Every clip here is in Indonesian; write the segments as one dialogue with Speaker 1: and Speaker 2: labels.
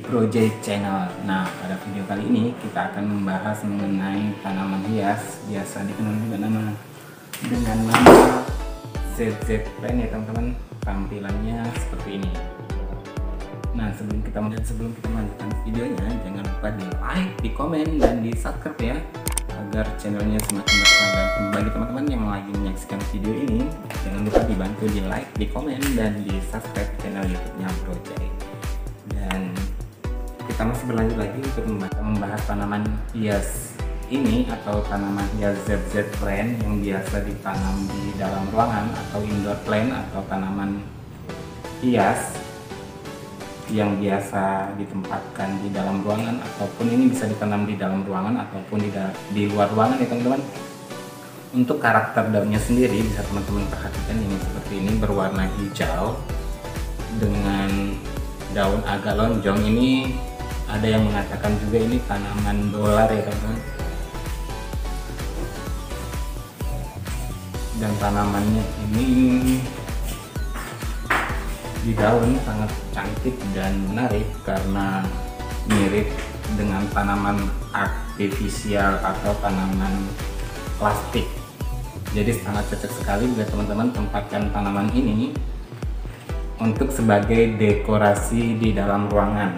Speaker 1: Project Channel. Nah, pada video kali ini kita akan membahas mengenai tanaman hias, biasa dikenal juga dengan nama ZZ Plant ya teman-teman. Tampilannya seperti ini. Nah, sebelum kita melanjutkan videonya, jangan lupa di like, di komen, dan di subscribe ya, agar channelnya semakin berkembang. Dan bagi teman-teman yang lagi menyaksikan video ini, jangan lupa dibantu di like, di komen, dan di subscribe channel YouTube-nya Project. Dan kita masih berlanjut lagi untuk membahas tanaman hias ini atau tanaman hias ZZ Plant yang biasa ditanam di dalam ruangan atau indoor plant atau tanaman hias yang biasa ditempatkan di dalam ruangan, ataupun ini bisa ditanam di dalam ruangan ataupun di luar ruangan ya teman-teman. Untuk karakter daunnya sendiri bisa teman-teman perhatikan, ini seperti ini, berwarna hijau dengan daun agak lonjong. Ini ada yang mengatakan juga ini tanaman dolar ya teman-teman. Dan tanamannya ini di daun sangat cantik dan menarik karena mirip dengan tanaman artifisial atau tanaman plastik. Jadi sangat cocok sekali bila teman-teman tempatkan tanaman ini untuk sebagai dekorasi di dalam ruangan.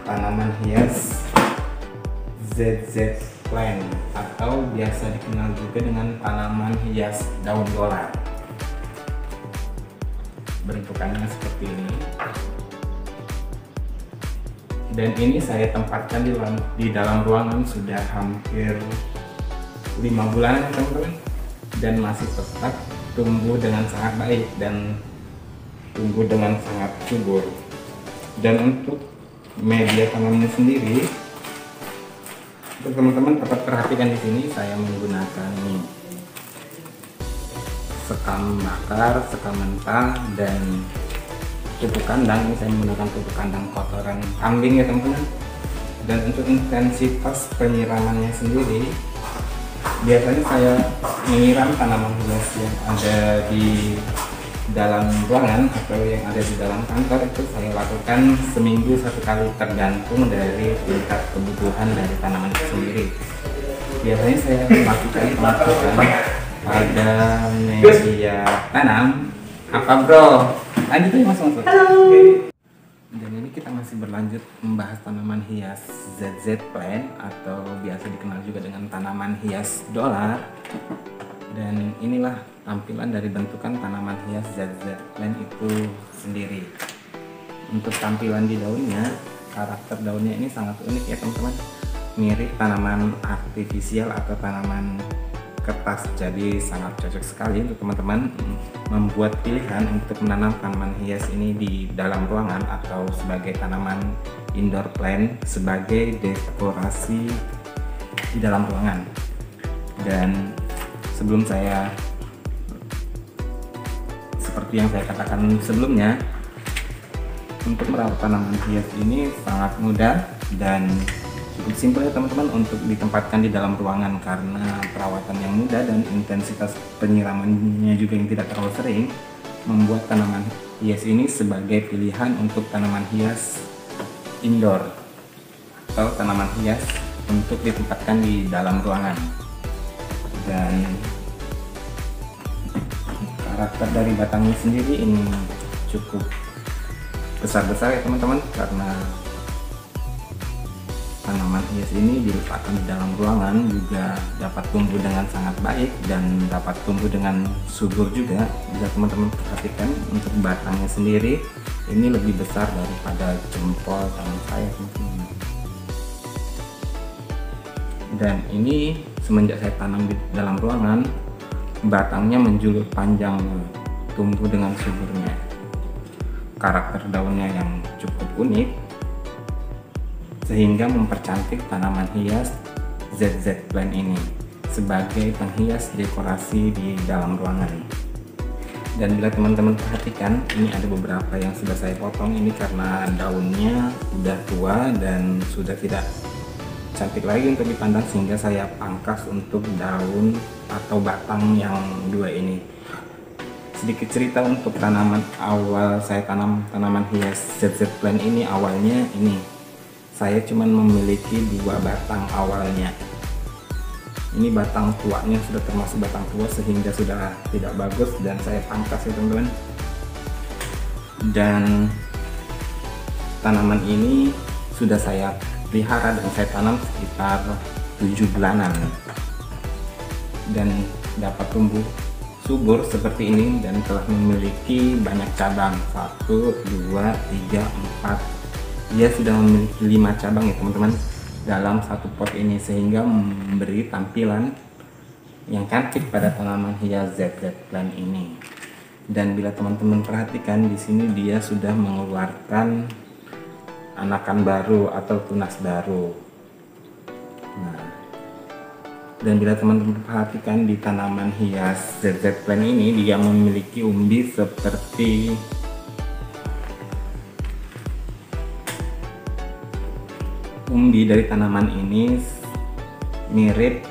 Speaker 1: Tanaman hias ZZ Plant atau biasa dikenal juga dengan tanaman hias daun dolar. Bentukannya seperti ini, dan ini saya tempatkan di dalam ruangan sudah hampir 5 bulan teman-teman, dan masih tetap tumbuh dengan sangat baik dan tumbuh dengan sangat subur. Dan untuk media tanamnya sendiri, untuk teman-teman dapat perhatikan di sini saya menggunakan sekam bakar, sekam mentah, dan pupuk kandang. Ini saya menggunakan pupuk kandang kotoran kambing ya teman-teman. Dan untuk intensitas penyiramannya sendiri, biasanya saya menyiram tanaman hias yang ada di dalam ruangan atau yang ada di dalam kantor itu saya lakukan seminggu 1 kali, tergantung dari tingkat kebutuhan dari tanaman itu sendiri. Biasanya saya melakukan pemakaian pada media tanam apa bro? Lanjut aja mas. Halo. Dan ini kita masih berlanjut membahas tanaman hias ZZ Plant atau biasa dikenal juga dengan tanaman hias dolar. Dan inilah tampilan dari bentukan tanaman hias ZZ Plant itu sendiri. Untuk tampilan di daunnya, karakter daunnya ini sangat unik ya teman-teman, mirip tanaman artifisial atau tanaman kertas. Jadi sangat cocok sekali untuk teman-teman membuat pilihan untuk menanam tanaman hias ini di dalam ruangan atau sebagai tanaman indoor plant sebagai dekorasi di dalam ruangan. Dan sebelum saya, seperti yang saya katakan sebelumnya, untuk merawat tanaman hias ini sangat mudah dan cukup simpel ya teman-teman untuk ditempatkan di dalam ruangan, karena perawatan yang mudah dan intensitas penyiramannya juga yang tidak terlalu sering membuat tanaman hias ini sebagai pilihan untuk tanaman hias indoor atau tanaman hias untuk ditempatkan di dalam ruangan. Dan karakter dari batangnya sendiri ini cukup besar-besar ya teman-teman, karena tanaman hias ini diletakkan di dalam ruangan juga dapat tumbuh dengan sangat baik dan dapat tumbuh dengan subur juga. Bisa teman-teman perhatikan untuk batangnya sendiri ini lebih besar daripada jempol tangan saya teman-teman. Dan ini semenjak saya tanam di dalam ruangan, batangnya menjulur panjang, tumbuh dengan suburnya. Karakter daunnya yang cukup unik sehingga mempercantik tanaman hias ZZ Plant ini sebagai penghias dekorasi di dalam ruangan. Dan bila teman-teman perhatikan, ini ada beberapa yang sudah saya potong ini karena daunnya sudah tua dan sudah tidak cantik lagi untuk dipandang, sehingga saya pangkas untuk daun atau batang yang 2 ini. Sedikit cerita untuk tanaman awal saya tanam tanaman hias ZZ Plant ini, awalnya ini saya cuma memiliki 2 batang awalnya. Ini batang tuanya sudah termasuk batang tua sehingga sudah tidak bagus dan saya pangkas ya teman-teman. Dan tanaman ini sudah saya pelihara dan saya tanam sekitar 7 bulanan dan dapat tumbuh subur seperti ini dan telah memiliki banyak cabang. 1, 2, 3, 4. Dia sudah memiliki 5 cabang ya teman-teman dalam satu pot ini, sehingga memberi tampilan yang cantik pada tanaman hias ZZ Plant ini. Dan bila teman-teman perhatikan di sini dia sudah mengeluarkan anakan baru atau tunas baru. Nah, dan bila teman-teman perhatikan di tanaman hias ZZ Plant ini dia memiliki umbi seperti umbi dari tanaman ini mirip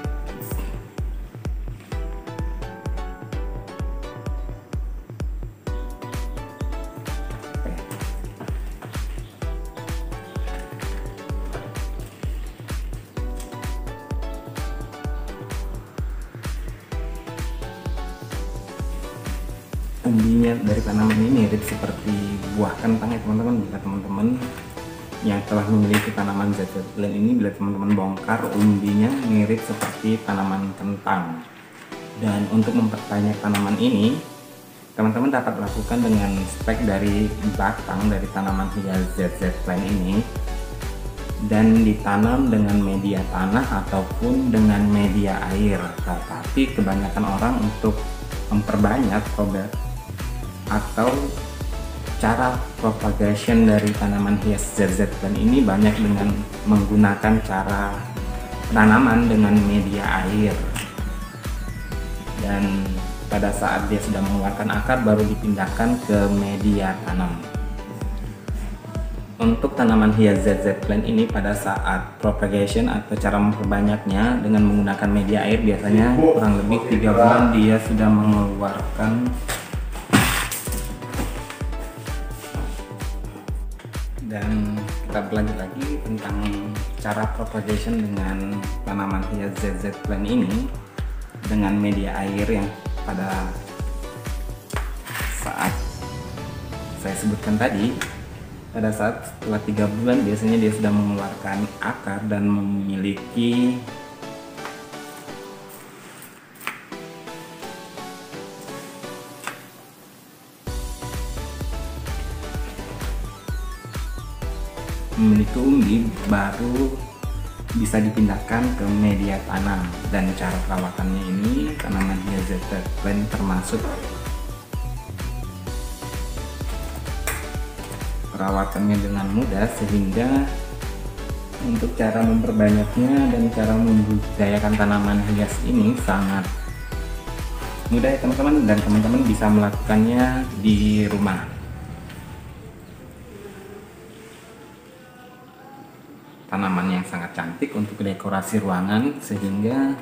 Speaker 1: umbinya dari tanaman ini mirip seperti buah kentang ya teman-teman. Bila teman-teman yang telah memiliki tanaman ZZ Plant ini, bila teman-teman bongkar umbinya mirip seperti tanaman kentang. Dan untuk memperbanyak tanaman ini, teman-teman dapat lakukan dengan spek dari batang dari tanaman hias ZZ Plant ini dan ditanam dengan media tanah ataupun dengan media air. Tetapi kebanyakan orang untuk memperbanyak atau cara propagation dari tanaman hias ZZ Plant ini banyak dengan menggunakan cara penanaman dengan media air, dan pada saat dia sudah mengeluarkan akar baru dipindahkan ke media tanam. Untuk tanaman hias ZZ Plant ini pada saat propagation atau cara memperbanyaknya dengan menggunakan media air biasanya kurang lebih 3 bulan dia sudah mengeluarkan dan kita berlanjut lagi tentang cara propagation dengan tanaman hias ZZ Plant ini dengan media air yang pada saat saya sebutkan tadi. Pada saat setelah 3 bulan biasanya dia sudah mengeluarkan akar dan memiliki umbi baru bisa dipindahkan ke media tanam. Dan cara perawatannya ini tanaman hias ZZ Plant termasuk perawatannya dengan mudah, sehingga untuk cara memperbanyaknya dan cara membudidayakan tanaman hias ini sangat mudah ya teman-teman, dan teman-teman bisa melakukannya di rumah. Tanaman yang sangat cantik untuk dekorasi ruangan, sehingga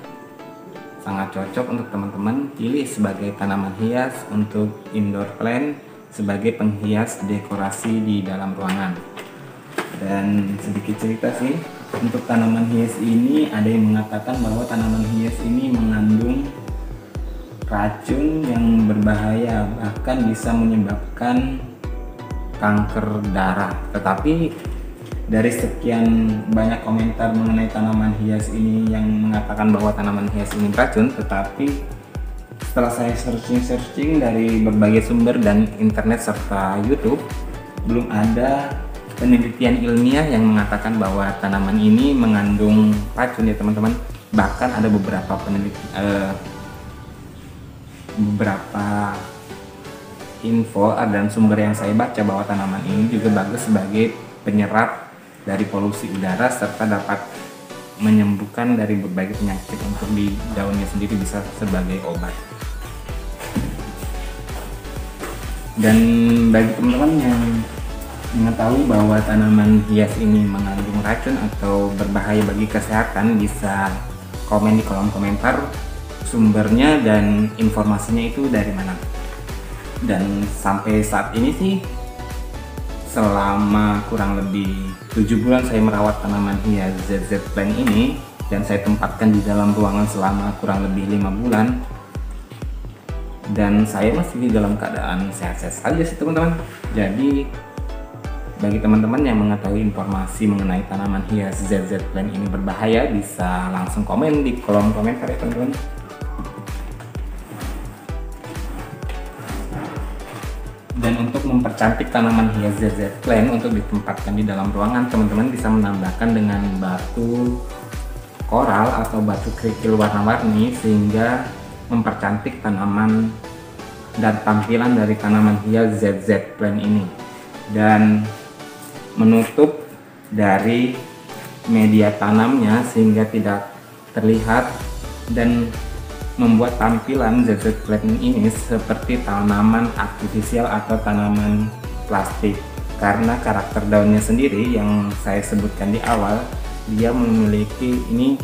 Speaker 1: sangat cocok untuk teman-teman pilih sebagai tanaman hias untuk indoor plant sebagai penghias dekorasi di dalam ruangan. Dan sedikit cerita sih, untuk tanaman hias ini ada yang mengatakan bahwa tanaman hias ini mengandung racun yang berbahaya, bahkan bisa menyebabkan kanker darah. Tetapi dari sekian banyak komentar mengenai tanaman hias ini yang mengatakan bahwa tanaman hias ini beracun, tetapi setelah saya searching dari berbagai sumber dan internet serta YouTube, belum ada penelitian ilmiah yang mengatakan bahwa tanaman ini mengandung racun ya teman-teman. Bahkan ada beberapa info dan sumber yang saya baca bahwa tanaman ini juga bagus sebagai penyerap dari polusi udara serta dapat menyembuhkan dari berbagai penyakit. Untuk di daunnya sendiri bisa sebagai obat. Dan bagi teman-teman yang mengetahui bahwa tanaman hias ini mengandung racun atau berbahaya bagi kesehatan, bisa komen di kolom komentar sumbernya dan informasinya itu dari mana. Dan sampai saat ini sih selama kurang lebih 7 bulan saya merawat tanaman hias ZZ Plant ini, dan saya tempatkan di dalam ruangan selama kurang lebih 5 bulan, dan saya masih di dalam keadaan sehat-sehat saja sih teman-teman. Jadi bagi teman-teman yang mengetahui informasi mengenai tanaman hias ZZ Plant ini berbahaya, bisa langsung komen di kolom komentar ya teman-teman. Dan untuk mempercantik tanaman hias ZZ Plant untuk ditempatkan di dalam ruangan, teman-teman bisa menambahkan dengan batu koral atau batu kerikil warna-warni, sehingga mempercantik tanaman dan tampilan dari tanaman hias ZZ Plant ini, dan menutup dari media tanamnya sehingga tidak terlihat, dan membuat tampilan ZZ Plant ini seperti tanaman artifisial atau tanaman plastik, karena karakter daunnya sendiri yang saya sebutkan di awal, dia memiliki ini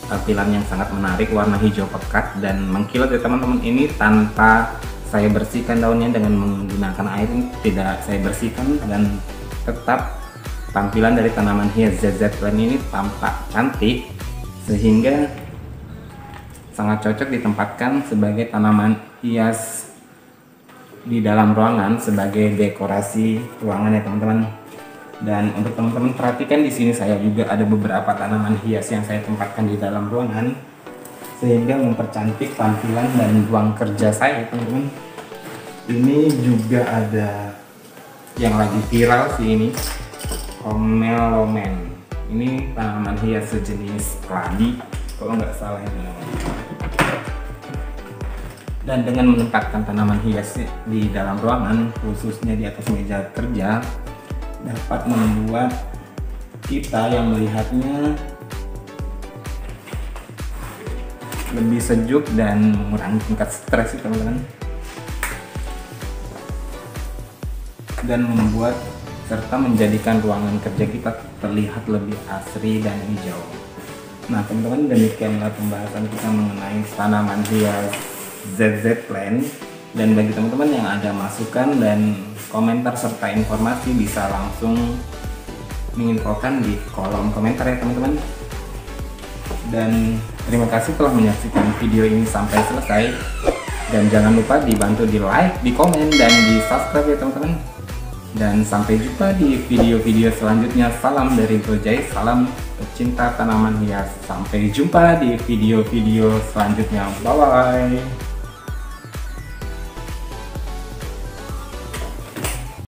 Speaker 1: tampilan yang sangat menarik, warna hijau pekat dan mengkilat ya teman-teman. Ini tanpa saya bersihkan daunnya dengan menggunakan air, tidak saya bersihkan, dan tetap tampilan dari tanaman hias ZZ Plant ini tampak cantik, sehingga sangat cocok ditempatkan sebagai tanaman hias di dalam ruangan sebagai dekorasi ruangan ya teman-teman. Dan untuk teman-teman perhatikan, di sini saya juga ada beberapa tanaman hias yang saya tempatkan di dalam ruangan sehingga mempercantik tampilan dan ruang kerja saya teman-teman. Ini juga ada yang lagi viral sih, ini Comelomen. Ini tanaman hias sejenis keladi kalau nggak salah ini namanya. Dan dengan menempatkan tanaman hias di dalam ruangan, khususnya di atas meja kerja, dapat membuat kita yang melihatnya lebih sejuk dan mengurangi tingkat stres teman-teman, dan membuat serta menjadikan ruangan kerja kita terlihat lebih asri dan hijau. Nah teman-teman, demikianlah pembahasan kita mengenai tanaman hias ZZ Plant. Dan bagi teman-teman yang ada masukan dan komentar serta informasi, bisa langsung menginfokan di kolom komentar ya teman-teman. Dan terima kasih telah menyaksikan video ini sampai selesai, dan jangan lupa dibantu di like, di komen, dan di subscribe ya teman-teman. Dan sampai jumpa di video-video selanjutnya. Salam dari Gojai, salam pecinta tanaman hias. Sampai jumpa di video-video selanjutnya. Bye bye.